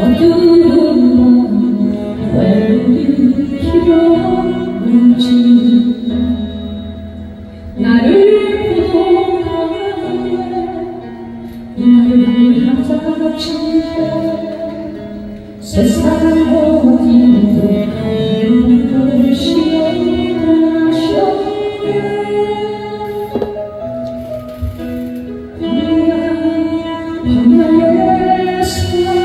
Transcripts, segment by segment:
어두운 왜 우리 길어오지 나를 보도하네 나를 찾아주네 세상 어디도 눈을 시원하셨네 광야의 사랑에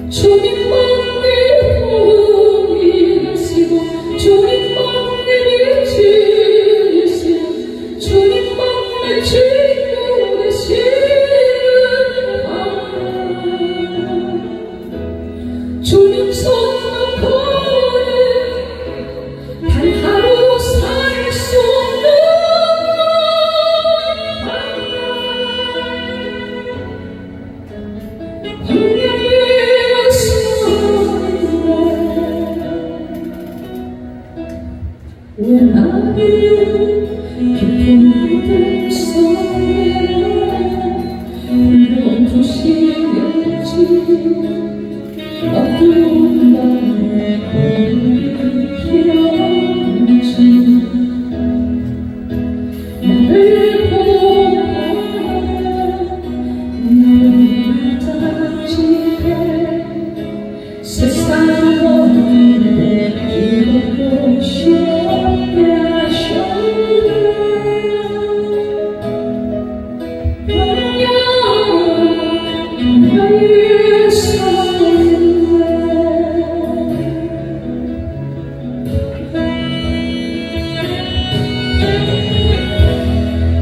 주님만 내 도움이 되시고 주님만 내 빛이 되시고 주님만 내 친구 되시는 주님 손 놓고는 단 하루 살 수 없는 광야의 사랑에 왜 나를 깊은 물 속에 불러주시는지 어두운 밤에 길어오지 나를 보도하네 나를 찾아주네 세상 어디로 길고 쉽게 하셨네 나의 사랑에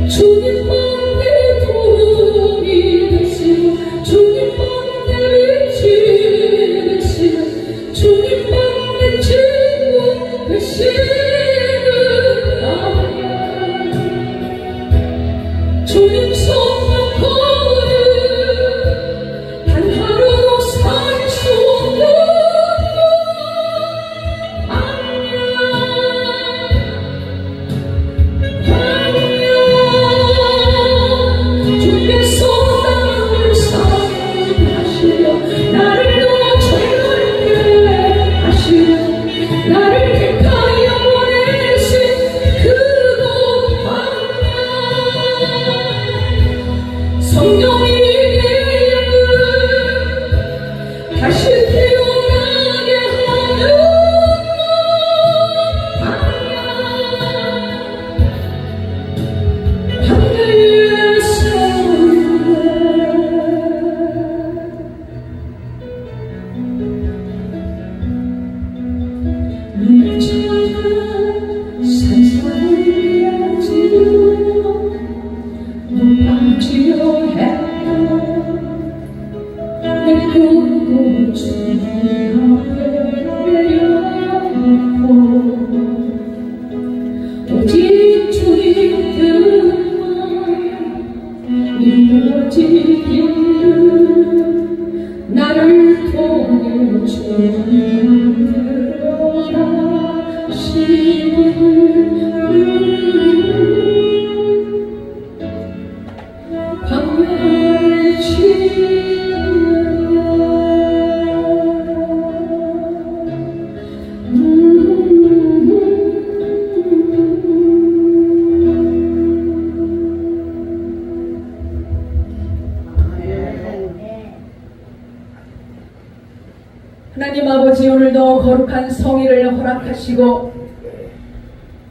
주님만 내 도움이 되시고 주님만 내 빛이 되시고 주님만 내 친구 되시는 나야 주님 손 놓고는 단 하루 살 수 없는 주께서 나를 사랑하시려 나를 더 즐겁게 하시려 나를 택하여 보내신 그곳 광야 성령이 내 영을 다시 태어나게 하는 광야의 사랑에 눈을 찾아 산산을 지으며 눈방지어 했던 내 꿈도 주님 앞에 내려놓고 오직 주님들만 이루어지기를 나를 통해 주님 들어가시는 광야의 하나님 아버지 오늘도 거룩한 성의를 허락하시고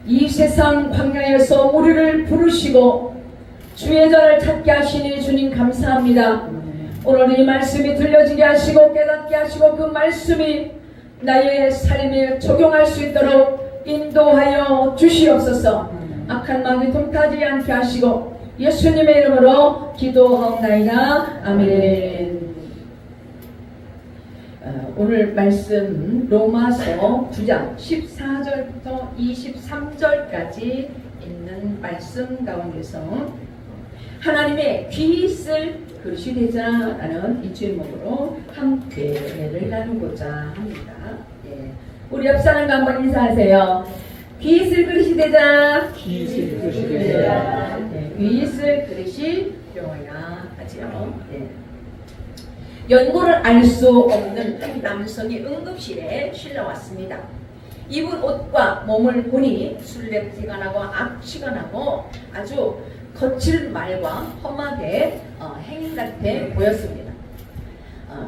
이 세상 광야에서 우리를 부르시고 주의 전을 찾게 하시니 주님 감사합니다. 오늘 이 말씀이 들려지게 하시고 깨닫게 하시고 그 말씀이 나의 삶에 적용할 수 있도록 인도하여 주시옵소서. 악한 마음이 동타지 않게 하시고 예수님의 이름으로 기도하옵나이다. 아멘. 오늘 말씀 로마서 9장 14절부터 23절까지 있는 말씀 가운데서 하나님의 귀히 쓸 그릇이 되자라는 이 제목으로 함께를 나누고자 합니다. 예. 우리 옆 사람과 한번 인사하세요. 귀 있을 그릇이 되자. 귀 있을 그릇이 되자. 네, 귀 있을 그릇이 되어야 하지요. 네. 연고를 알 수 없는 한 남성이 응급실에 실려왔습니다. 입은 옷과 몸을 보니 술 냄새가 나고 악취가 나고 아주 거칠 말과 험하게 행인 같아 보였습니다.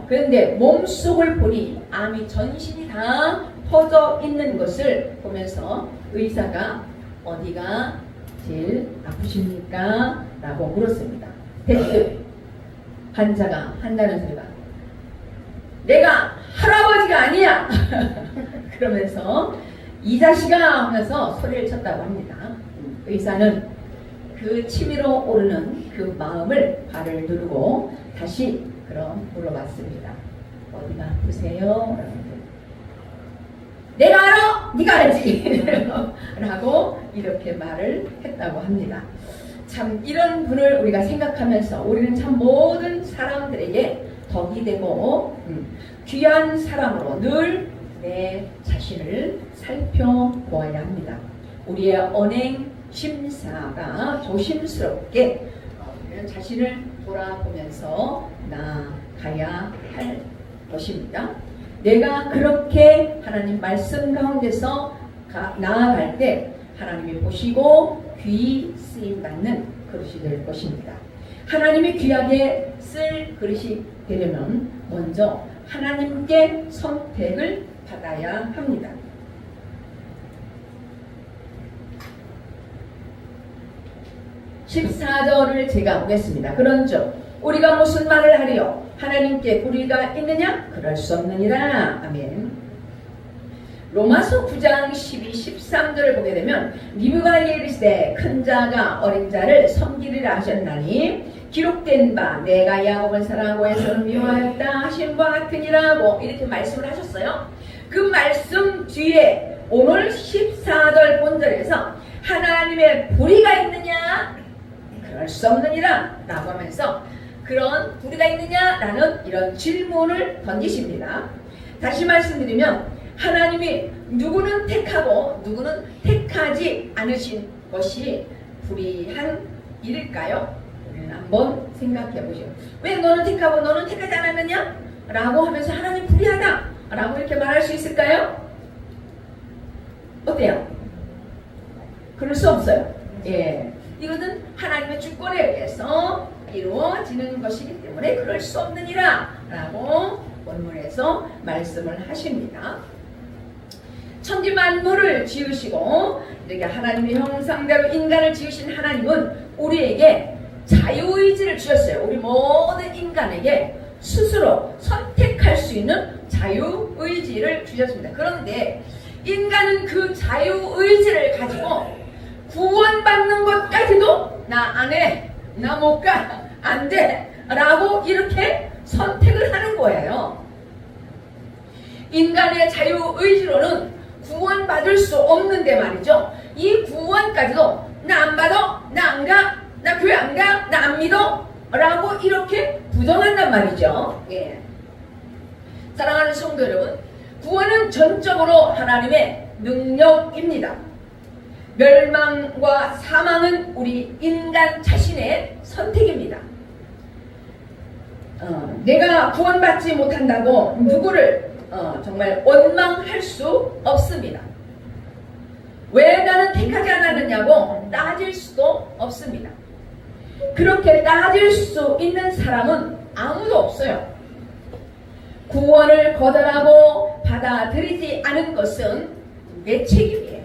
그런데 몸속을 보니 암이 전신이 다 퍼져 있는 것을 보면서 의사가 어디가 제일 아프십니까? 라고 물었습니다. 대뜸 환자가 한다는 소리가 내가 할아버지가 아니야! 그러면서 이 자식아 하면서 소리를 쳤다고 합니다. 의사는 그 치밀어 오르는 그 마음을 발을 누르고 다시 그럼 물어봤습니다. 어디가 아프세요? 내가 알아! 네가 알지! 라고 이렇게 말을 했다고 합니다. 참 이런 분을 우리가 생각하면서 우리는 참 모든 사람들에게 덕이 되고 귀한 사람으로 늘 내 자신을 살펴보아야 합니다. 우리의 언행 심사가 조심스럽게 우리는 자신을 돌아보면서 나아가야 할 것입니다. 내가 그렇게 하나님 말씀 가운데서 나아갈 때 하나님이 보시고 귀 쓰임 받는 그릇이 될 것입니다. 하나님이 귀하게 쓸 그릇이 되려면 먼저 하나님께 선택을 받아야 합니다. 14절을 제가 보겠습니다. 그런즉 우리가 무슨 말을 하리요? 하나님께 불의가 있느냐? 그럴 수 없느니라. 아멘. 로마서 9장 12, 13절을 보게 되면 리브가 이르시되 큰 자가 어린 자를 섬기리라 하셨나니 기록된 바 내가 야곱을 사랑하고 에서는 미워하였다 하신 바 같으니라고 이렇게 말씀을 하셨어요. 그 말씀 뒤에 오늘 14절 본절에서 하나님의 불의가 있느냐? 그럴 수 없느니라 라고 하면서 그런 불의가 있느냐? 라는 이런 질문을 던지십니다. 다시 말씀드리면 하나님이 누구는 택하고 누구는 택하지 않으신 것이 불의한 일일까요? 우리는 한번 생각해 보시오. 왜 너는 택하고 너는 택하지 않았느냐? 라고 하면서 하나님 불의하다 라고 이렇게 말할 수 있을까요? 어때요? 그럴 수 없어요. 예, 이거는 하나님의 주권에 의해서 이루어지는 것이기 때문에 그럴 수 없느니라 라고 본문에서 말씀을 하십니다. 천지 만물을 지으시고 이렇게 하나님의 형상대로 인간을 지으신 하나님은 우리에게 자유의지를 주셨어요. 우리 모든 인간에게 스스로 선택할 수 있는 자유의지를 주셨습니다. 그런데 인간은 그 자유의지를 가지고 구원받는 것까지도 나 안 해, 나 못 가, 안 돼 라고 이렇게 선택을 하는 거예요. 인간의 자유의지로는 구원받을 수 없는데 말이죠. 이 구원까지도 나 안 받아, 나 안 가, 나 교회 안 가, 나 안 믿어 라고 이렇게 부정한단 말이죠. 예. 사랑하는 성도 여러분, 구원은 전적으로 하나님의 능력입니다. 멸망과 사망은 우리 인간 자신의 선택입니다. 내가 구원받지 못한다고 누구를 정말 원망할 수 없습니다. 왜 나는 택하지 않았느냐고 따질 수도 없습니다. 그렇게 따질 수 있는 사람은 아무도 없어요. 구원을 거절하고 받아들이지 않은 것은 내 책임이에요.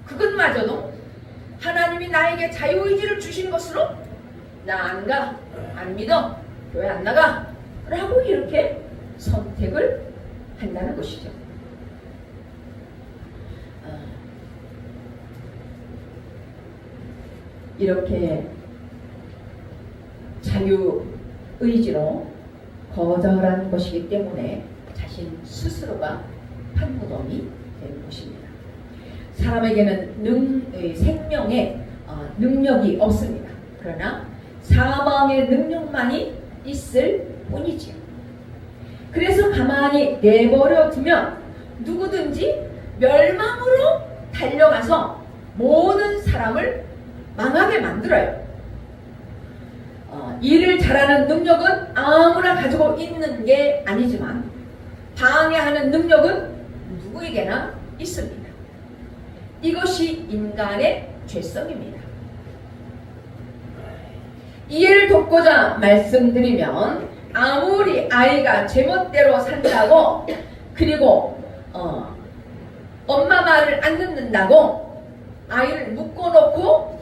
그것마저도 하나님이 나에게 자유의지를 주신 것으로 나 안 가, 안 믿어, 교회 안 나가 라고 이렇게 선택을 한다는 것이죠. 이렇게 자유의지로 거절한 것이기 때문에 자신 스스로가 판무덤이 되는 것입니다. 사람에게는 생명의 능력이 없습니다. 그러나 사망의 능력만이 있을 뿐이지요. 그래서 가만히 내버려 두면 누구든지 멸망으로 달려가서 모든 사람을 망하게 만들어요. 일을 잘하는 능력은 아무나 가지고 있는 게 아니지만 방해하는 능력은 누구에게나 있습니다. 이것이 인간의 죄성입니다. 이해를 돕고자 말씀드리면 아무리 아이가 제멋대로 산다고 그리고 엄마 말을 안 듣는다고 아이를 묶어놓고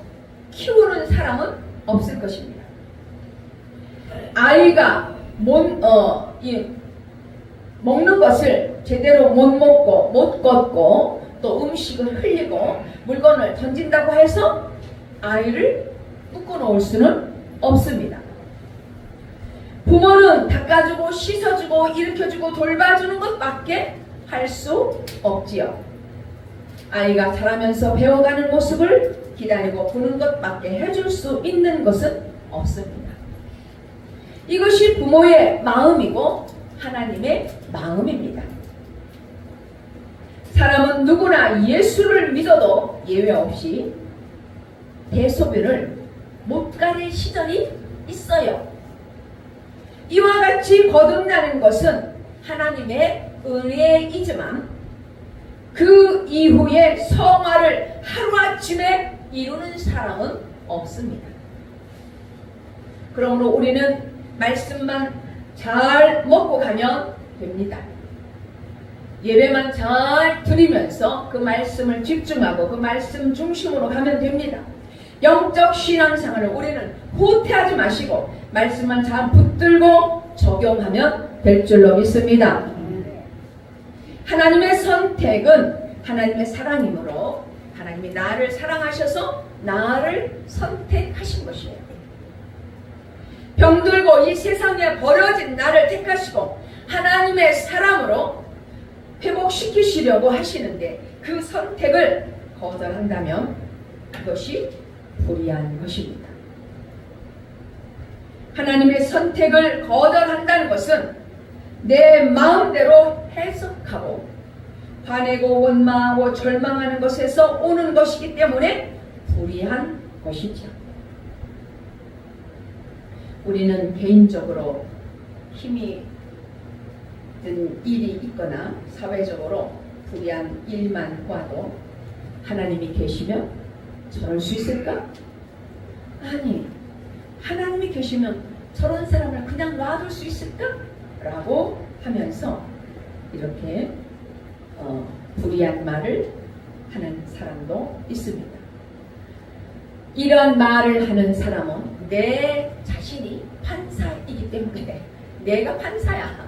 키우는 사람은 없을 것입니다. 아이가 먹는 것을 제대로 못 먹고 못 걷고 또 음식을 흘리고 물건을 던진다고 해서 아이를 묶어놓을 수는 없습니다. 부모는 닦아주고 씻어주고 일으켜주고 돌봐주는 것밖에 할 수 없지요. 아이가 자라면서 배워가는 모습을 기다리고 보는 것밖에 해줄 수 있는 것은 없습니다. 이것이 부모의 마음이고 하나님의 마음입니다. 사람은 누구나 예수를 믿어도 예외 없이 대소변을 못 가릴 시절이 있어요. 이와 같이 거듭나는 것은 하나님의 은혜이지만 그 이후에 성화를 하루아침에 이루는 사람은 없습니다. 그러므로 우리는 말씀만 잘 먹고 가면 됩니다. 예배만 잘 드리면서 그 말씀을 집중하고 그 말씀 중심으로 가면 됩니다. 영적 신앙생활을 우리는 후퇴하지 마시고 말씀만 잘 붙들고 적용하면 될 줄로 믿습니다. 하나님의 선택은 하나님의 사랑이므로 하나님이 나를 사랑하셔서 나를 선택하신 것이에요. 병들고 이 세상에 버려진 나를 택하시고 하나님의 사랑으로 회복시키시려고 하시는데 그 선택을 거절한다면 그것이 불의한 것입니다. 하나님의 선택을 거절한다는 것은 내 마음대로 해석하고 화내고 원망하고 절망하는 것에서 오는 것이기 때문에 불의한 것이죠. 우리는 개인적으로 힘이 든 일이 있거나 사회적으로 불의한 일만 봐도 하나님이 계시면 저럴 수 있을까? 아니, 하나님이 계시면 저런 사람을 그냥 놔둘 수 있을까? 라고 하면서 이렇게 불의한 말을 하는 사람도 있습니다. 이런 말을 하는 사람은 내 자신이 판사이기 때문에 내가 판사야.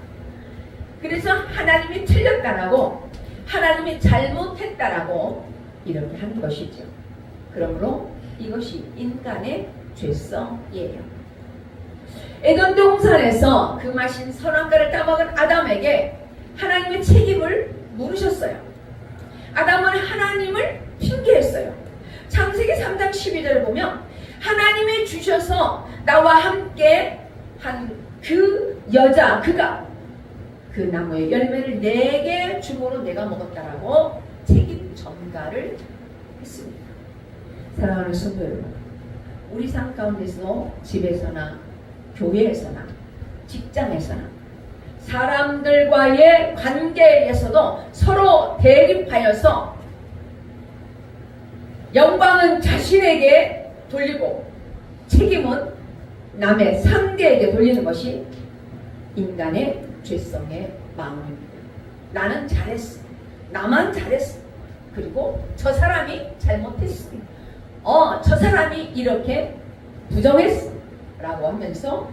그래서 하나님이 틀렸다라고 하나님이 잘못했다라고 이렇게 하는 것이죠. 그러므로 이것이 인간의 죄성이에요. 에덴 동산에서 그 마신 선악과를 따먹은 아담에게 하나님의 책임을 물으셨어요. 아담은 하나님을 핑계했어요. 창세기 3장 12절을 보면 하나님이 주셔서 나와 함께 한 그 여자 그가 그 나무의 열매를 내게 주므로 내가 먹었다라고 책임 전가를 했습니다. 사랑하는 성도 여러분, 우리 삶 가운데서 집에서나 교회에서나 직장에서나 사람들과의 관계에서도 서로 대립하여서 영광은 자신에게 돌리고 책임은 남의 상대에게 돌리는 것이 인간의 죄성의 마음입니다. 나는 잘했어. 나만 잘했어. 그리고 저 사람이 잘못했어. 저 사람이 이렇게 부정했어. 라고 하면서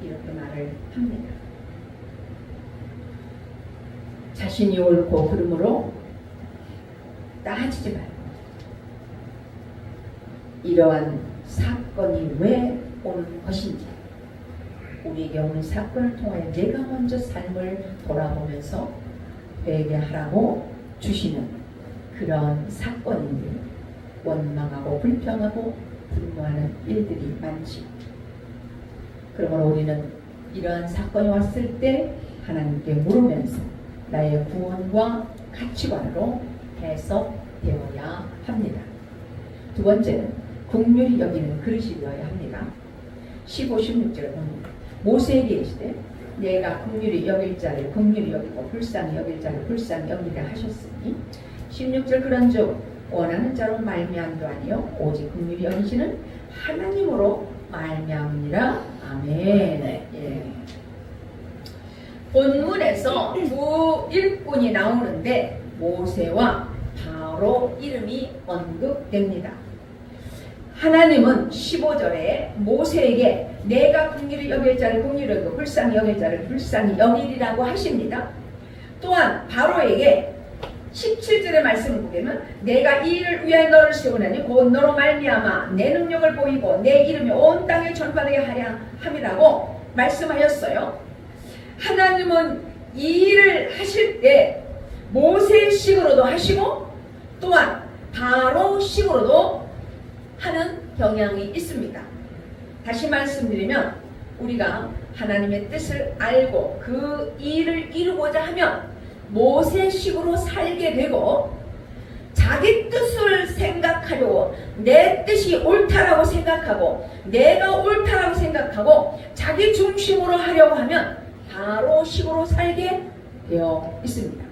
이렇게 말을 합니다. 자신이 옳고 그러므로 따지지 말고 이러한 사건이 왜 온 것인지 우리에게 오는 사건을 통하여 내가 먼저 삶을 돌아보면서 회개하라고 주시는 그런 사건인데 원망하고 불평하고 분노하는 일들이 많지. 그러므로 우리는 이러한 사건이 왔을 때 하나님께 물으면서 나의 구원과 가치관으로 해석되어야 합니다. 두 번째는 긍휼히 여기는 그릇이 되어야 합니다. 15, 16절에 보면 모세에게 이르시되 내가 긍휼히 여길 자를 긍휼히 여기고 불쌍히 여길 자를 불쌍히 여기라 하셨으니 16절 그런즉 원하는 자로 말미암도 아니요 오직 긍휼히 여기시는 하나님으로 말미암으니라. 아멘. 예. 본문에서 두 일꾼이 나오는데 모세와 바로 이름이 언급됩니다. 하나님은 15절에 모세에게 내가 긍휼히 여길 자를 긍휼히 여기고 불쌍히 여길 자를 불쌍히 여기리라고 하십니다. 또한 바로에게 17절의 말씀을 보면 내가 이 일을 위하여 너를 세우나니 곧 너로 말미암아 내 능력을 보이고 내 이름이 온 땅에 전파되게 하려 함이라고 말씀하였어요. 하나님은 이 일을 하실 때 모세식으로도 하시고 또한 바로식으로도 하는 경향이 있습니다. 다시 말씀드리면 우리가 하나님의 뜻을 알고 그 일을 이루고자 하면 모세식으로 살게 되고 자기 뜻을 생각하려고 내 뜻이 옳다라고 생각하고 내가 옳다라고 생각하고 자기 중심으로 하려고 하면 바로식으로 살게 되어 있습니다.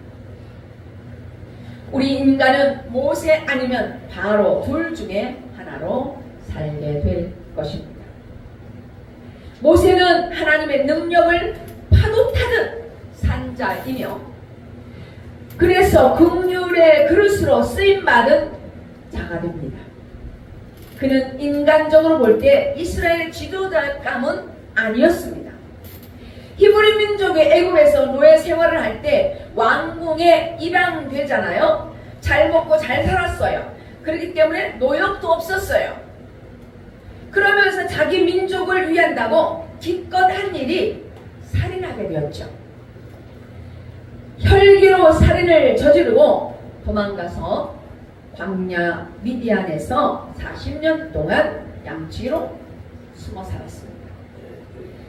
우리 인간은 모세 아니면 바로 둘 중에 하나로 살게 될 것입니다. 모세는 하나님의 능력을 파도 타듯 산 자이며 그래서 긍휼의 그릇으로 쓰임받은 자가 됩니다. 그는 인간적으로 볼 때 이스라엘의 지도자감은 아니었습니다. 히브리 민족의 애굽에서 노예 생활을 할 때 왕궁에 입양되잖아요. 잘 먹고 잘 살았어요. 그렇기 때문에 노역도 없었어요. 그러면서 자기 민족을 위한다고 기껏 한 일이 살인하게 되었죠. 혈기로 살인을 저지르고 도망가서 광야 미디안에서 40년 동안 양치기로 숨어 살았습니다.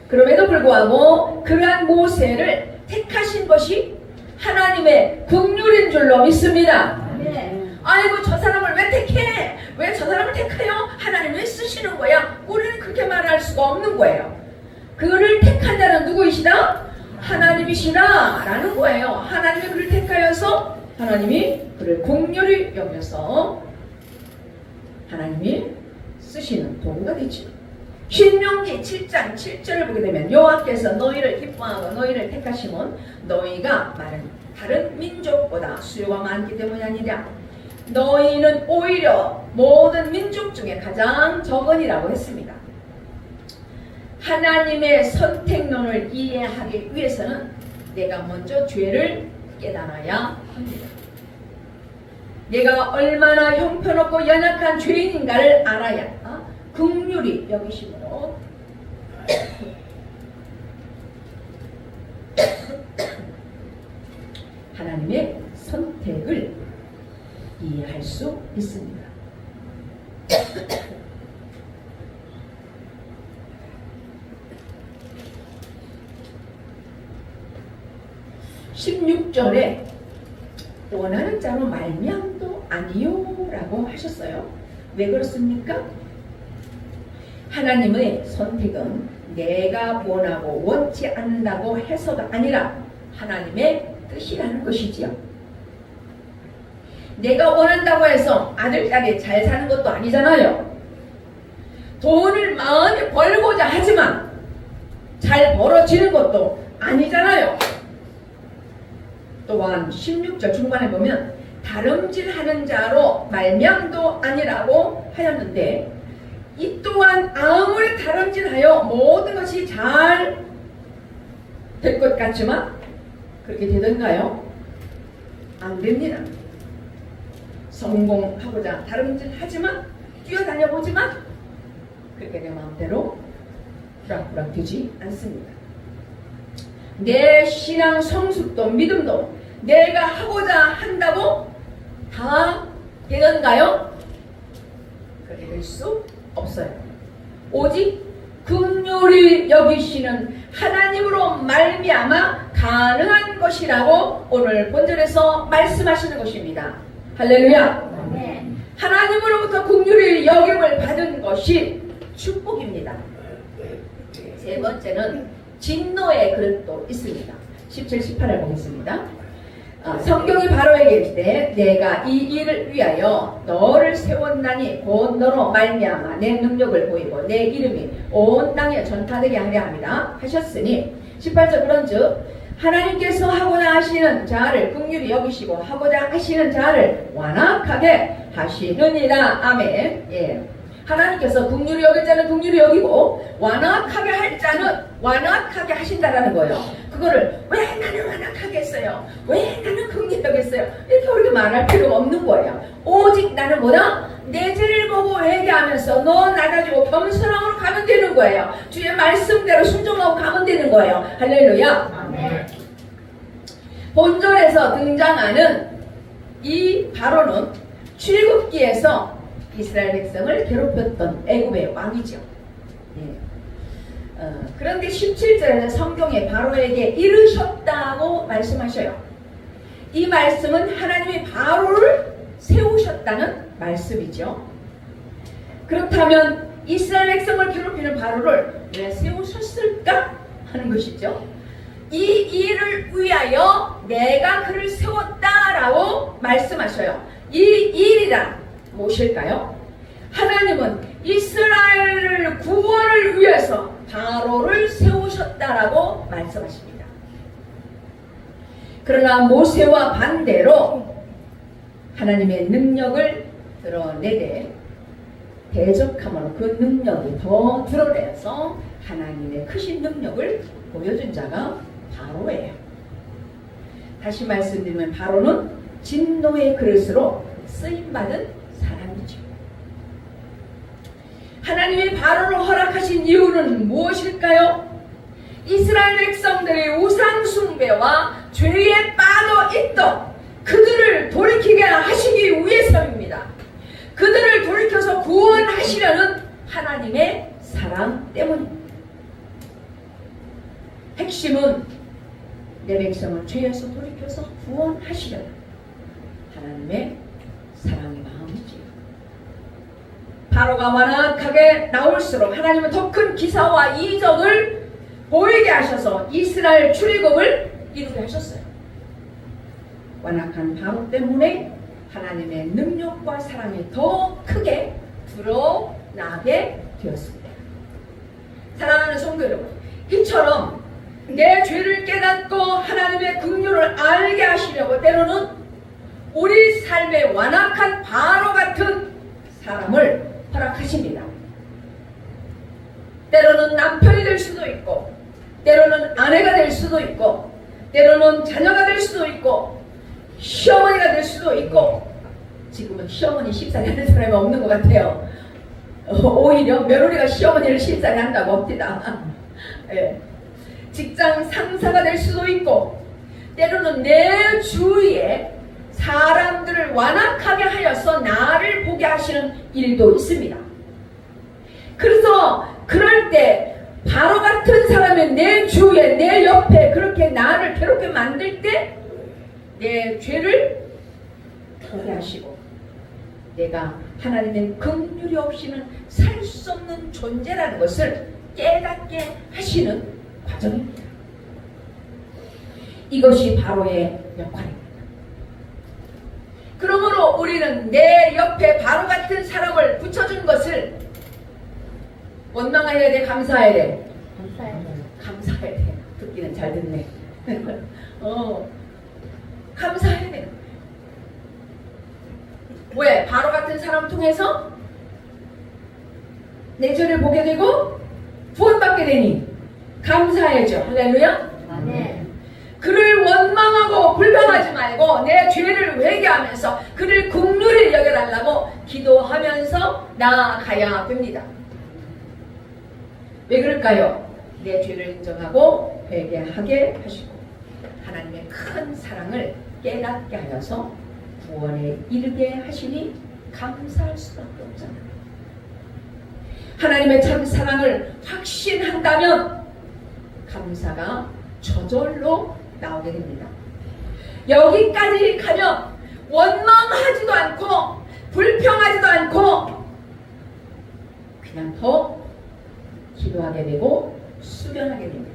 그럼에도 불구하고 그러한 모세를 택하신 것이 하나님의 긍휼인 줄로 믿습니다. 아이고 저 사람을 왜 택해? 왜 저 사람을 택하여 하나님이 쓰시는 거야? 우리는 그렇게 말할 수가 없는 거예요. 그를 택한 자는 누구이시다? 하나님이시다 라는 거예요. 하나님이 그를 택하여서 하나님이 그를 긍휼히 여겨서 하나님이 쓰시는 도구가 되죠. 신명기 7장 7절을 보게 되면 여호와께서 너희를 기뻐하고 너희를 택하심은 너희가 다른 민족보다 수요가 많기 때문이 아니라 너희는 오히려 모든 민족 중에 가장 적은이라고 했습니다. 하나님의 선택론을 이해하기 위해서는 내가 먼저 죄를 깨달아야 합니다. 내가 얼마나 형편없고 연약한 죄인인가를 알아야 긍휼히 여기심으로 하나님의 선택을 이해할 수 있습니다. 16절에 원하는 자로 말미암도 아니요 라고 하셨어요. 왜 그렇습니까? 하나님의 선택은 내가 원하고 원치 않는다고 해서가 아니라 하나님의 뜻이라는 것이지요. 내가 원한다고 해서 아들, 딸이 잘 사는 것도 아니잖아요. 돈을 많이 벌고자 하지만 잘 벌어지는 것도 아니잖아요. 또한 16절 중반에 보면 다름질하는 자로 말미암도 아니라고 하였는데 이 또한 아무리 다름질하여 모든 것이 잘 될 것 같지만 그렇게 되던가요? 안 됩니다. 성공하고자 다름질하지만 뛰어다녀보지만 그렇게 내 마음대로 부락부락 되지 않습니다. 내 신앙 성숙도 믿음도 내가 하고자 한다고 다 되던가요? 그렇게 될 수 없어요. 오직 긍휼히 여기시는 하나님으로 말미암아 가능한 것이라고 오늘 본절에서 말씀하시는 것입니다. 할렐루야. 하나님으로부터 긍휼히 여김을 받은 것이 축복입니다. 세 번째는 진노의 그릇도 있습니다. 17, 18을 보겠습니다. 성경이 바로에게 이르되 내가 이 일을 위하여 너를 세웠나니 곧 너로 말미암아 내 능력을 보이고 내 이름이 온 땅에 전파되게 하려 함이라 하셨으니 18절 그런즉 하나님께서 하고자 하시는 자를 긍휼히 여기시고 하고자 하시는 자를 완악하게 하시느니라. 아멘. 예. 하나님께서 긍휼히 여길 자는 긍휼히 여기고 완악하게 할 자는 완악하게 하신다라는 거예요. 그거를 왜 나는 완악하게 했어요? 왜 나는 긍휼히 여겼어요? 이렇게 우리가 말할 필요가 없는 거예요. 오직 나는 뭐다? 내 죄를 보고 회개하면서 너 나가지고 겸손함으로 가면 되는 거예요. 주의 말씀대로 순종하고 가면 되는 거예요. 할렐루야. 본절에서 등장하는 이 바로는 출애굽기에서 이스라엘 백성을 괴롭혔던 애굽의 왕이죠. 예. 그런데 17절에는 성경에 바로에게 이르셨다고 말씀하셔요. 이 말씀은 하나님이 바로를 세우셨다는 말씀이죠. 그렇다면 이스라엘 백성을 괴롭히는 바로를 왜 세우셨을까 하는 것이죠. 이 일을 위하여 내가 그를 세웠다라고 말씀하셔요. 이 일이란 무엇일까요? 하나님은 이스라엘을 구원을 위해서 바로를 세우셨다라고 말씀하십니다. 그러나 모세와 반대로 하나님의 능력을 드러내되 대적함으로 그 능력이 더 드러내서 하나님의 크신 능력을 보여준 자가 바로예요. 다시 말씀드리면 바로는 진노의 그릇으로 쓰임받은 사람이죠. 하나님이 바로를 허락하신 이유는 무엇일까요? 이스라엘 백성들의 우상 숭배와 죄에 빠져 있던 그들을 돌이키게 하시기 위해서입니다. 그들을 돌이켜서 구원하시려는 하나님의 사랑 때문입니다. 핵심은 내 백성을 죄에서 돌이켜서 구원하시려는 하나님의 사랑의 마음이지요. 바로가 완악하게 나올수록 하나님은 더 큰 기사와 이적을 보이게 하셔서 이스라엘 출애굽을 이루게 하셨어요. 완악한 바로 때문에 하나님의 능력과 사랑이 더 크게 드러나게 되었습니다. 사랑하는 성도 여러분, 이처럼 내 죄를 깨닫고 하나님의 긍휼을 알게 하시려고 때로는 우리 삶의 완악한 바로 같은 사람을 허락하십니다. 때로는 남편이 될 수도 있고, 때로는 아내가 될 수도 있고, 때로는 자녀가 될 수도 있고, 시어머니가 될 수도 있고. 지금은 시어머니 쉽사리 하는 사람이 없는 것 같아요. 오히려 며느리가 시어머니를 쉽사리 한다고 합니다. 예. 직장 상사가 될 수도 있고, 때로는 내 주위에 사람들을 완악하게 하여서 나를 보게 하시는 일도 있습니다. 그래서 그럴 때 바로 같은 사람이 내 주위에 내 옆에 그렇게 나를 괴롭게 만들 때 내 죄를 보게 하시고 내가 하나님의 긍휼이 없이는 살 수 없는 존재라는 것을 깨닫게 하시는 과정입니다. 이것이 바로의 역할입니다. 그러므로 우리는 내 옆에 바로 같은 사람을 붙여준 것을 원망해야 돼, 감사해야 돼? 감사해야 돼. 듣기는 잘 듣네. 감사해야 돼. 왜? 바로 같은 사람 통해서 내 죄를 보게 되고 구원받게 되니 감사해야죠. 할렐루야. 아멘. 그를 원망하고 불평하지 말고 내 죄를 회개하면서 그를 긍휼히 여겨달라고 기도하면서 나아가야 됩니다. 왜 그럴까요? 내 죄를 인정하고 회개하게 하시고 하나님의 큰 사랑을 깨닫게 하여서 구원에 이르게 하시니 감사할 수밖에 없잖아요. 하나님의 참 사랑을 확신한다면 감사가 저절로 나오게 됩니다. 여기까지 가면 원망하지도 않고 불평하지도 않고 그냥 더 기도하게 되고 수련하게 됩니다.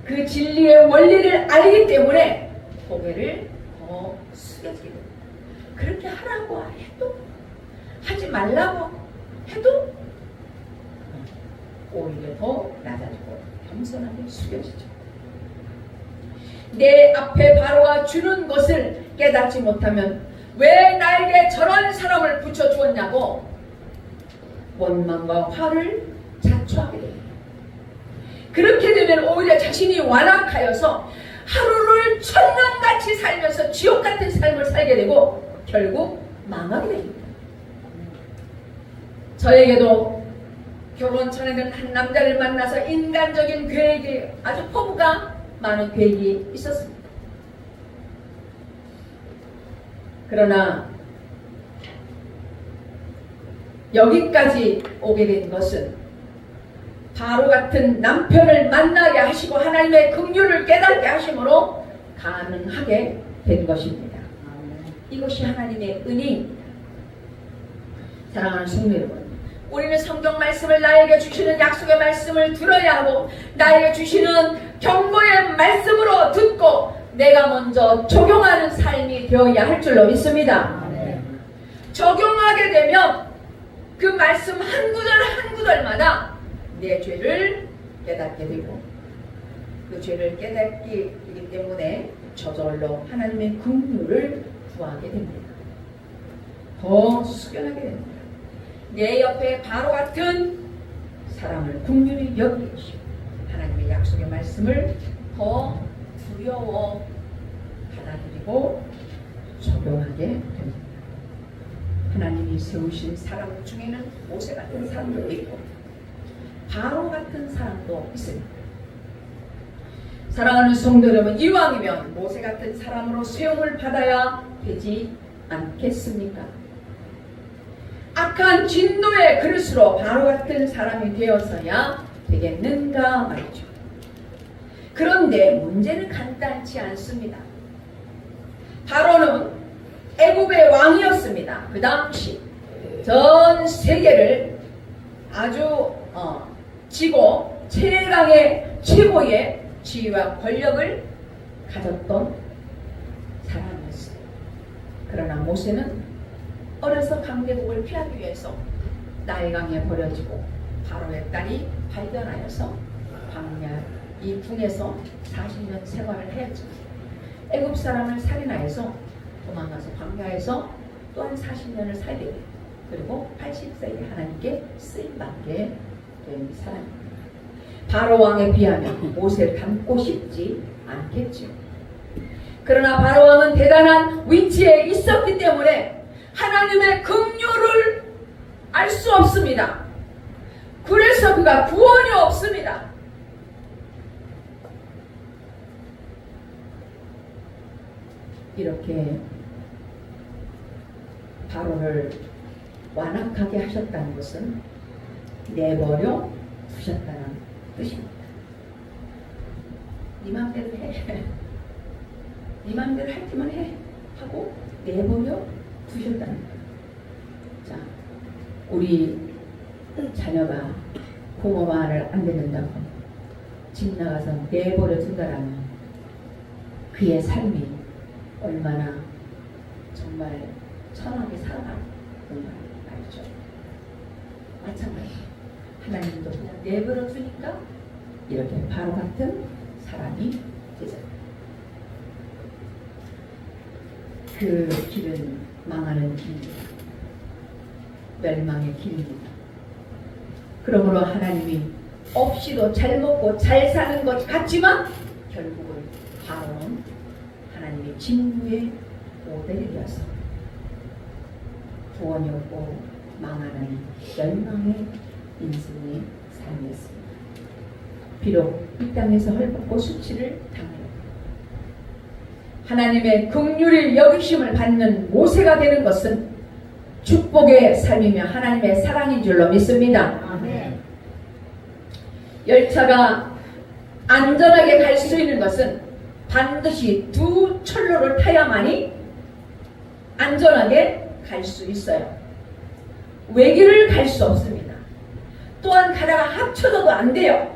그 진리의 원리를 알기 때문에 고개를 더 숙여지게 됩니다. 그렇게 하라고 해도 하지 말라고 해도 오히려 더 낮아지고 겸손하게 숙여지죠. 내 앞에 바로와 주는 것을 깨닫지 못하면 왜 나에게 저런 사람을 붙여주었냐고 원망과 화를 자초하게 됩니다. 그렇게 되면 오히려 자신이 완악하여서 하루를 천년같이 살면서 지옥같은 삶을 살게 되고 결국 망하게 됩니다. 저에게도 결혼 전에는 한 남자를 만나서 인간적인 계획이 아주 포부가 많은 계획이 있었습니다. 그러나 여기까지 오게 된 것은 바로 같은 남편을 만나게 하시고 하나님의 긍휼을 깨닫게 하심으로 가능하게 된 것입니다. 이것이 하나님의 은혜입니다. 사랑하는 성도 여러분, 우리는 성경 말씀을 나에게 주시는 약속의 말씀을 들어야 하고 나에게 주시는 경고의 말씀으로 듣고 내가 먼저 적용하는 삶이 되어야 할 줄로 믿습니다. 적용하게 되면 그 말씀 한 구절 한 구절마다 내 죄를 깨닫게 되고 그 죄를 깨닫기 때문에 저절로 하나님의 긍휼을 구하게 됩니다. 더 숙연하게 됩니다. 내 옆에 바로 같은 사람을 긍휼히 여기시고 하나님의 약속의 말씀을 더 두려워 받아들이고 적용하게 됩니다. 하나님이 세우신 사람 중에는 모세 같은 사람도 있고 바로 같은 사람도 있습니다. 사랑하는 성도 여러분, 이왕이면 모세 같은 사람으로 수용을 받아야 되지 않겠습니까? 악한 진노의 그릇으로 바로 같은 사람이 되어서야 되겠는가 말이죠. 그런데 문제는 간단치 않습니다. 바로는 애굽의 왕이었습니다. 그 당시 전 세계를 아주 지고 최고의 지위와 권력을 가졌던 사람이었어요. 그러나 모세는 어려서 강대국을 피하기 위해서 나일강에 버려지고 바로의 딸이 발견하여서 광야 이 궁에서 40년 생활을 했죠. 애굽 사람을 살인하여서 도망가서 광야에서 또한 40년을 살게 돼요. 그리고 80세에 하나님께 쓰임받게 된 사람입니다. 바로 왕에 비하면 모세를 닮고 싶지 않겠죠. 그러나 바로 왕은 대단한 위치에 있었기 때문에 하나님의 긍휼을 알 수 없습니다. 그래서 그가 구원이 없습니다. 이렇게 바로를 완악하게 하셨다는 것은 내버려 두셨다는 뜻입니다. 네 마음대로 해. 네 마음대로 할 때만 해. 하고 내버려 두셨다는 거예요. 자, 우리 자녀가 부모 말을 안 듣는다고 집 나가서 내버려 둔다라면 그의 삶이 얼마나 정말 천하게 살아가는 말이죠. 마찬가지. 하나님도 그냥 내버려 두니까 이렇게 바로 같은 사람이 되잖아요. 그 길은 망하는 길입니다. 멸망의 길입니다. 그러므로 하나님이 없이도 잘 먹고 잘 사는 것 같지만 결국은 바로는 하나님의 진노의 모델이 되어서 구원이 없고 망하는 멸망의 인생의 삶이었습니다. 비록 이 땅에서 헐벗고 수치를 당하여 하나님의 긍휼을 여기심을 받는 모세가 되는 것은 축복의 삶이며 하나님의 사랑인 줄로 믿습니다. 아멘. 열차가 안전하게 갈 수 있는 것은 반드시 두 철로를 타야만이 안전하게 갈 수 있어요. 외길을 갈 수 없습니다. 또한 가다가 합쳐져도 안 돼요.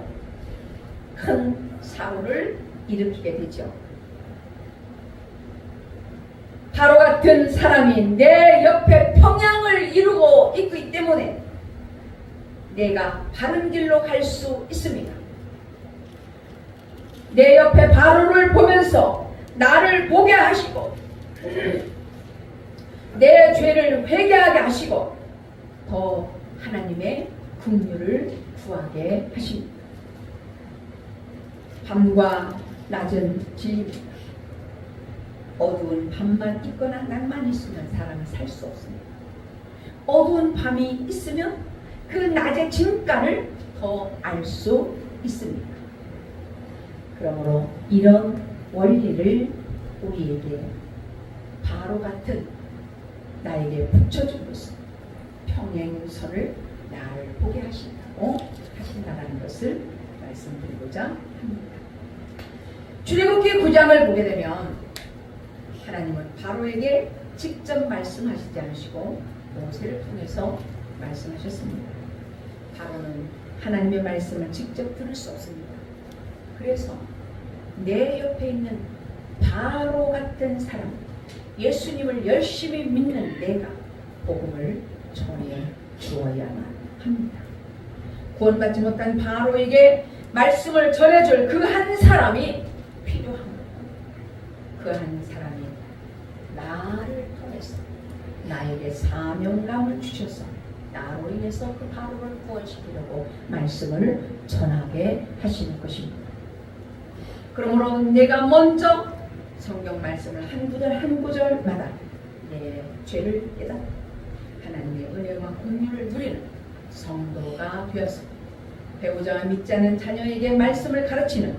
큰 사고를 일으키게 되죠. 바로 같은 사람이 내 옆에 평양을 이루고 있기 때문에 내가 바른 길로 갈 수 있습니다. 내 옆에 바로를 보면서 나를 보게 하시고 내 죄를 회개하게 하시고 더 하나님의 긍휼을 구하게 하십니다. 밤과 낮은 진리입니다. 어두운 밤만 있거나 낮만 있으면 사람은 살 수 없습니다. 어두운 밤이 있으면 그 낮의 진가를 더 알 수 있습니다. 그러므로 이런 원리를 우리에게 바로 같은 나에게 붙여준 것은 평행선을 나를 보게 하신다는 것을 말씀드리고자 합니다. 출애굽기 9장을 보게 되면 하나님은 바로에게 직접 말씀하시지 않으시고 모세를 통해서 말씀하셨습니다. 바로는 하나님의 말씀을 직접 들을 수 없습니다. 그래서 내 옆에 있는 바로 같은 사람, 예수님을 열심히 믿는 내가 복음을 전해 주어야만 합니다. 구원받지 못한 바로에게 말씀을 전해줄 그 한 사람이 필요합니다. 그 한 사람이 나를 통해서 나에게 사명감을 주셔서 나로 인해서 그 바로를 구원시키려고 말씀을 전하게 하시는 것입니다. 그러므로 내가 먼저 성경 말씀을 한 구절 한 구절마다 내 죄를 깨닫고 하나님의 은혜와 긍휼을 누리는 성도가 되어서 배우자와 믿지 않는 자녀에게 말씀을 가르치는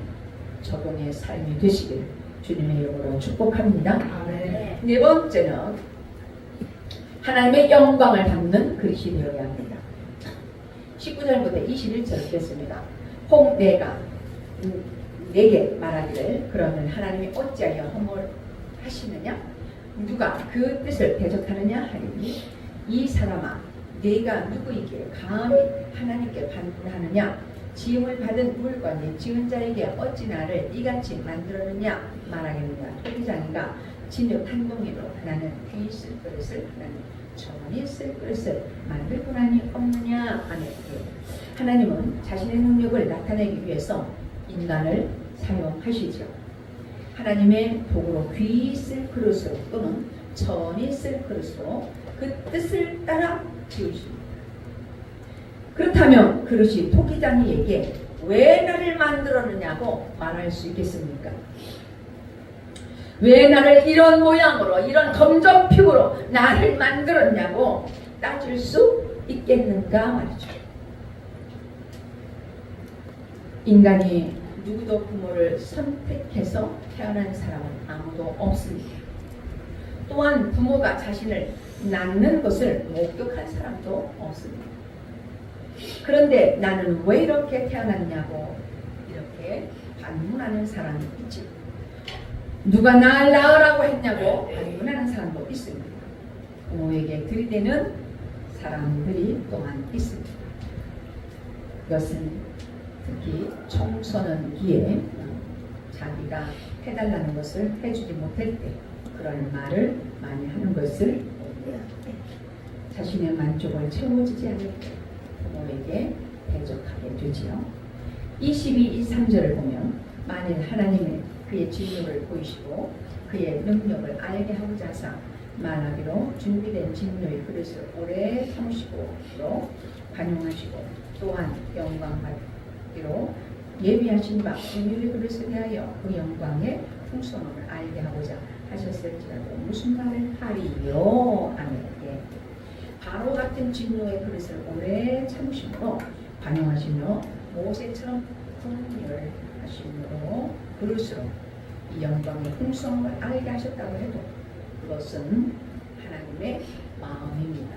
적용의 삶이 되시기를 주님의 이름으로 축복합니다. 아멘. 네 번째는 하나님의 영광을 담는 그릇이 되어야 합니다. 19절부터 21절 읽겠습니다. 혹 내가 내게 말하기를 그러면 하나님이 어찌하여 허물하시느냐? 누가 그 뜻을 대적하느냐 하리니 이 사람아 네가 누구이기에 감히 하나님께 반문하느냐? 지음을 받은 물건이 지은 자에게 어찌 나를 이같이 만들었느냐 말하겠느냐? 토기장이가 진흙 한 동이로 하나는 귀 쓸 그릇을 하나는 천이 쓸 그릇을 만들 권한이 없느냐 하네. 하나님은 자신의 능력을 나타내기 위해서 인간을 사용하시죠. 하나님의 도구로 귀 쓸 그릇으로 또는 천이 쓸 그릇으로 그 뜻을 따라 지으십니다. 그렇다면 그릇이 토기장이에게 왜 나를 만들었느냐고 말할 수 있겠습니까? 왜 나를 이런 모양으로 이런 검정피부로 나를 만들었냐고 따질 수 있겠는가 말이죠. 인간이 누구도 부모를 선택해서 태어난 사람은 아무도 없습니다. 또한 부모가 자신을 낳는 것을 목격한 사람도 없습니다. 그런데 나는 왜 이렇게 태어났냐고 이렇게 반문하는 사람이 있지. 누가 나를 낳으라고 했냐고 반문하는 사람도 있습니다. 부모에게 들이대는 사람들이 또한 있습니다. 이것은 특히 청소년기에 자기가 해달라는 것을 해주지 못할 때 그런 말을 많이 하는 것을 자신의 만족을 채워지지 않을 때 부모에게 대적하게 되지요. 22, 23절을 보면 만일 하나님의 그의 진노를 보이시고 그의 능력을 알게 하고자 하사 말하기로 준비된 진노의 그릇을 오래 참으시고 관용하시고 또한 영광 받기로 예비하신 바 긍휼의 그릇에 대하여 그 영광의 풍성함을 알게 하고자 하셨을지라도 무슨 말을 하리요? 아멘. 바로 같은 진노의 그릇을 오래 참으심으로 관용하시며 모세처럼 긍휼하심으로 그릇으로 이 영광의 풍성함을 알게 하셨다고 해도 그것은 하나님의 마음입니다.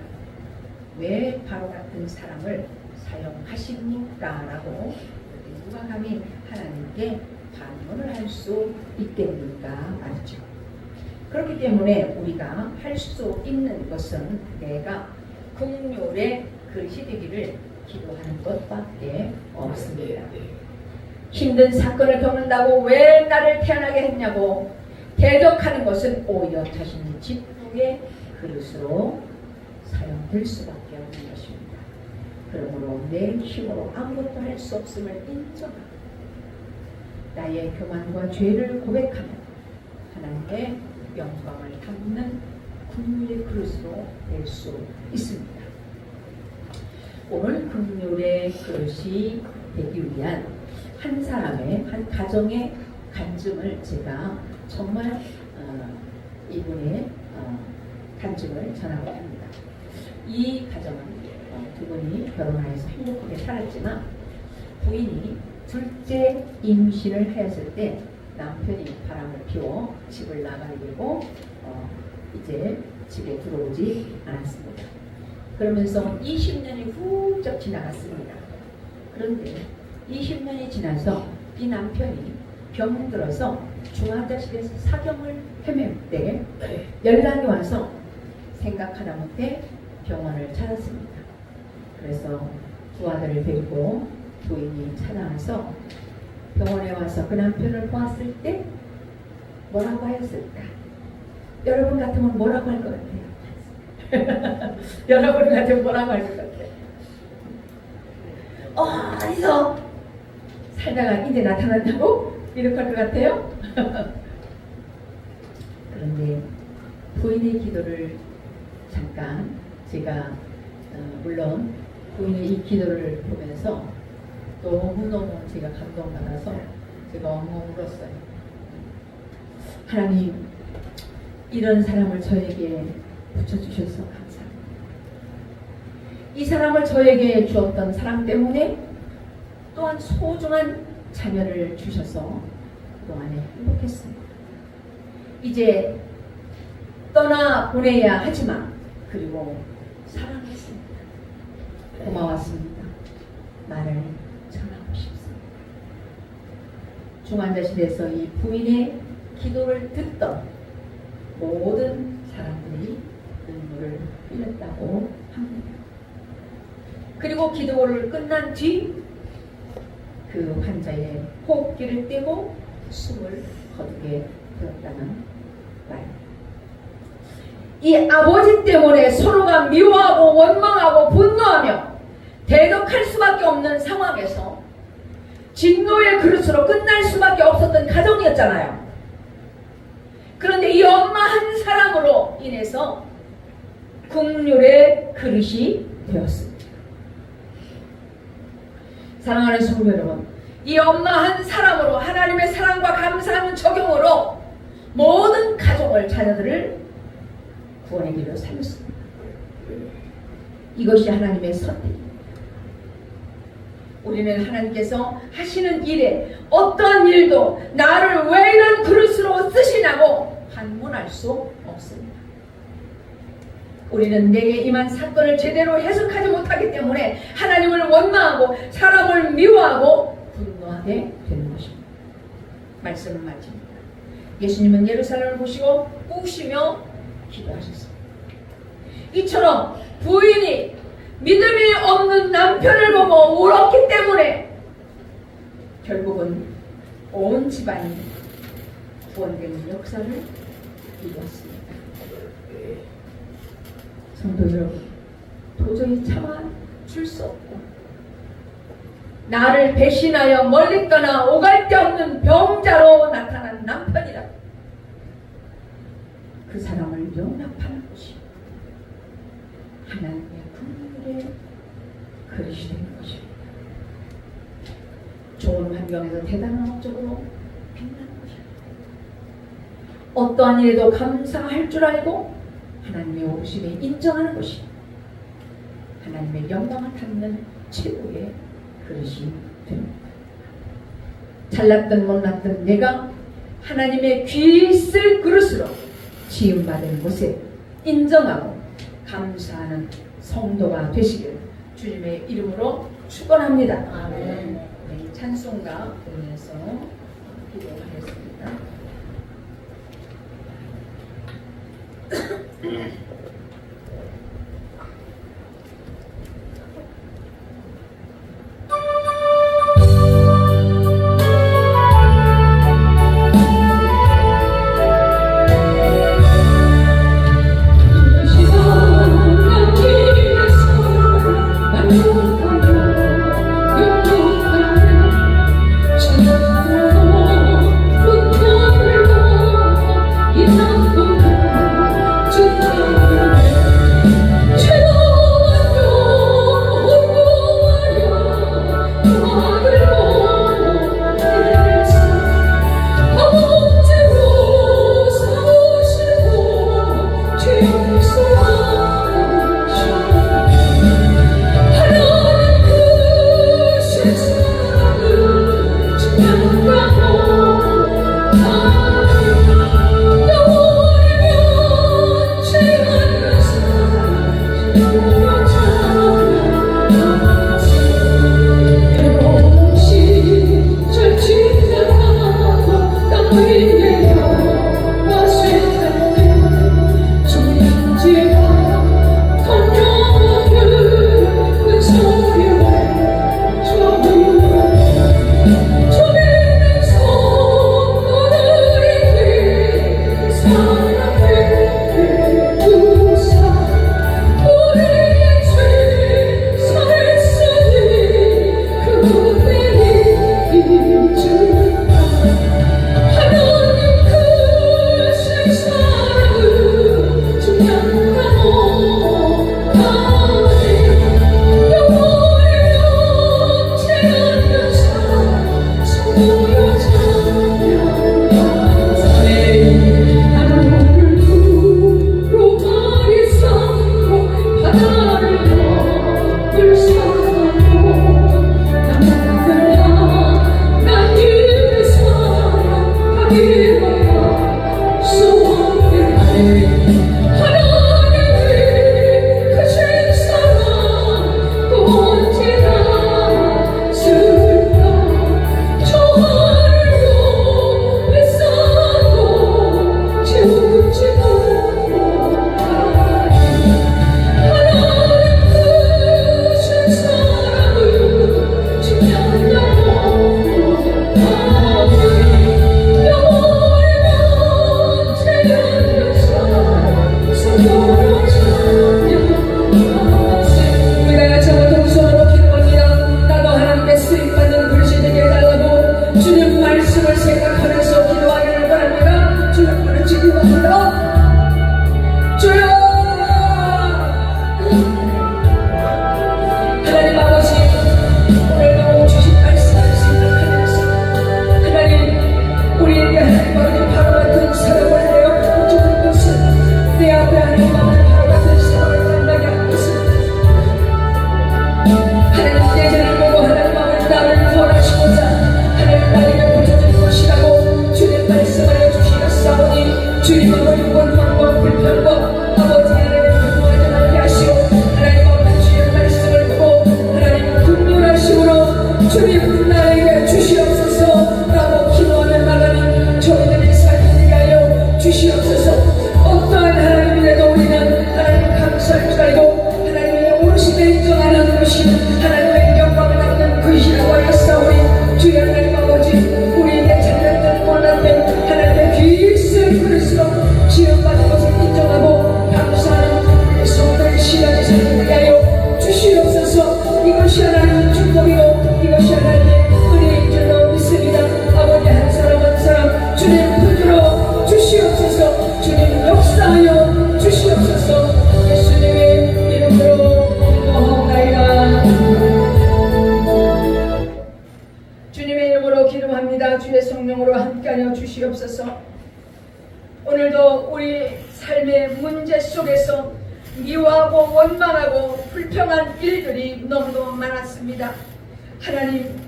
왜 바로 같은 사람을 사용하십니까? 라고 누가 감히 하나님께 반문을 할 수 있겠는가 말이죠. 그렇기 때문에 우리가 할 수 있는 것은 내가 긍휼의 그릇이 되기를 기도하는 것밖에 없습니다. 힘든 사건을 겪는다고 왜 나를 태어나게 했냐고 대적하는 것은 오히려 자신의 직분의 그릇으로 사용될 수밖에 없는 것입니다. 그러므로 내 힘으로 아무것도 할 수 없음을 인정하고 나의 교만과 죄를 고백하며 하나님의 영광을 담는 긍휼의 그릇으로 낼 수 있습니다. 오늘 긍휼의 그릇이 되기 위한 한 사람의, 한 가정의 간증을 제가 정말 이분의 간증을 전하고 합니다. 이 가정은 두 분이 결혼하여서 행복하게 살았지만 부인이 둘째 임신을 하였을 때 남편이 바람을 피워 집을 나가게 되고 이제 집에 들어오지 않았습니다. 그러면서 20년이 훌쩍 지나갔습니다. 그런데 20년이 지나서 이 남편이 병들어서 중환자실에서 사경을 헤맬 때 연락이 와서 생각하다 못해 병원을 찾았습니다. 그래서 두 아들을 데리고 부인이 찾아와서 병원에 와서 그 남편을 보았을 때 뭐라고 하였을까? 여러분 같으면 뭐라고 할 것 같아요? 여러분 같으면 뭐라고 할 것 같아요? 어디서 살다가 이제 나타난다고? 이렇게 할 것 같아요? 그런데 부인의 기도를 잠깐 제가 물론 부인의 이 기도를 보면서 너무너무 제가 감동받아서 제가 엉엉 울었어요. 하나님, 이런 사람을 저에게 붙여주셔서 감사합니다. 이 사람을 저에게 주었던 사람 때문에 또한 소중한 자녀를 주셔서 그동안에 행복했습니다. 이제 떠나보내야 하지만 그리고 사랑했습니다. 고마웠습니다. 말을 전하고 싶습니다. 중환자실에서 이 부인의 기도를 듣던 모든 사람들이 눈물을 흘렸다고 합니다. 그리고 기도를 끝난 뒤 그 환자의 호흡기를 떼고 숨을 거두게 되었다는 말. 이 아버지 때문에 서로가 미워하고 원망하고 분노하며 대적할 수밖에 없는 상황에서 진노의 그릇으로 끝날 수밖에 없었던 가정이었잖아요. 그런데 이 엄마 한 사람으로 인해서 긍휼의 그릇이 되었습니다. 사랑하는 성도 여러분, 이 엄마 한 사람으로 하나님의 사랑과 감사하는 적용으로 모든 가족을, 자녀들을 구원의 길로 살렸습니다. 이것이 하나님의 선택입니다. 우리는 하나님께서 하시는 일에 어떠한 일도 나를 왜 이런 그릇으로 쓰시냐고 반문할 수 없습니다. 우리는 내게 임한 사건을 제대로 해석하지 못하기 때문에 하나님을 원망하고 사람을 미워하고 분노하게 되는 것입니다. 말씀을 마칩니다. 예수님은 예루살렘을 보시고 우시며 기도하셨습니다. 이처럼 부인이 믿음이 없는 남편을 보고 울었기 때문에 결국은 온 집안이 구원되는 역사를 이루었습니다. 성도 여러분, 도저히 참아줄 수 없고 나를 배신하여 멀리 떠나 오갈 데 없는 병자로 나타난 남편이라 그 사람을 용납하는 것이 하나님의 긍휼의 그릇이 되는 것입니다. 좋은 환경에서 대단한 업적으로 빛나는 것입니다. 어떠한 일에도 감사할 줄 알고 하나님의 오심에 인정하는 것이 하나님의 영광을 담는 최고의 그릇이 됩니다. 잘났든 못났든 내가 하나님의 귀 쓸 그릇으로 지음받은 곳에 인정하고 감사하는 성도가 되시길 주님의 이름으로 축원합니다. 아멘. 네, 찬송가 부르면서 기도하겠습니다. 주의 성령으로 함께하여 주시옵소서. 오늘도 우리 삶의 문제 속에서 미워하고 원망하고 불평한 일들이 너무너무 많았습니다. 하나님,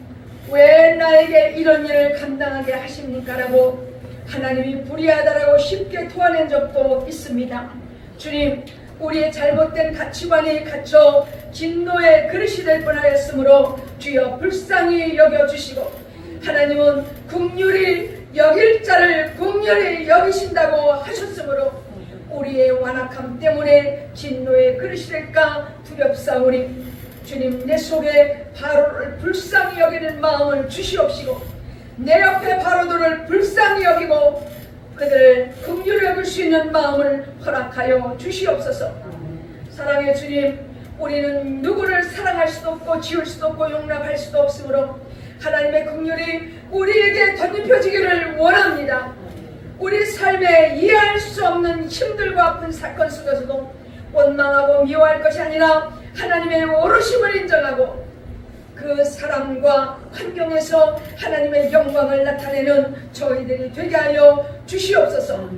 왜 나에게 이런 일을 감당하게 하십니까? 라고 하나님이 불의하다라고 쉽게 토하는 적도 있습니다. 주님, 우리의 잘못된 가치관이 갇혀 진노의 그릇이 될 뻔하였으므로 주여 불쌍히 여겨주시고, 하나님은 긍휼히 여길 자를 긍휼히 여기신다고 하셨으므로 우리의 완악함 때문에 진노의 그릇이 될까 두렵사오니 주님 내 속에 바로를 불쌍히 여기는 마음을 주시옵시고 내 옆에 바로들을 불쌍히 여기고 그들을 긍휼히 여길 수 있는 마음을 허락하여 주시옵소서. 사랑의 주님, 우리는 누구를 사랑할 수도 없고 지울 수도 없고 용납할 수도 없으므로 하나님의 긍휼이 우리에게 덧입혀지기를 원합니다. 우리 삶에 이해할 수 없는 힘들고 아픈 사건 속에서도 원망하고 미워할 것이 아니라 하나님의 오르심을 인정하고 그 사람과 환경에서 하나님의 영광을 나타내는 저희들이 되게 하여 주시옵소서.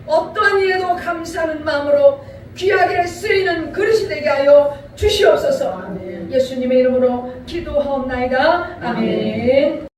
어떠한 일에도 감사하는 마음으로 귀하게 쓰이는 그릇이 되게 하여 주시옵소서. 예수님의 이름으로 기도하옵나이다. 아멘.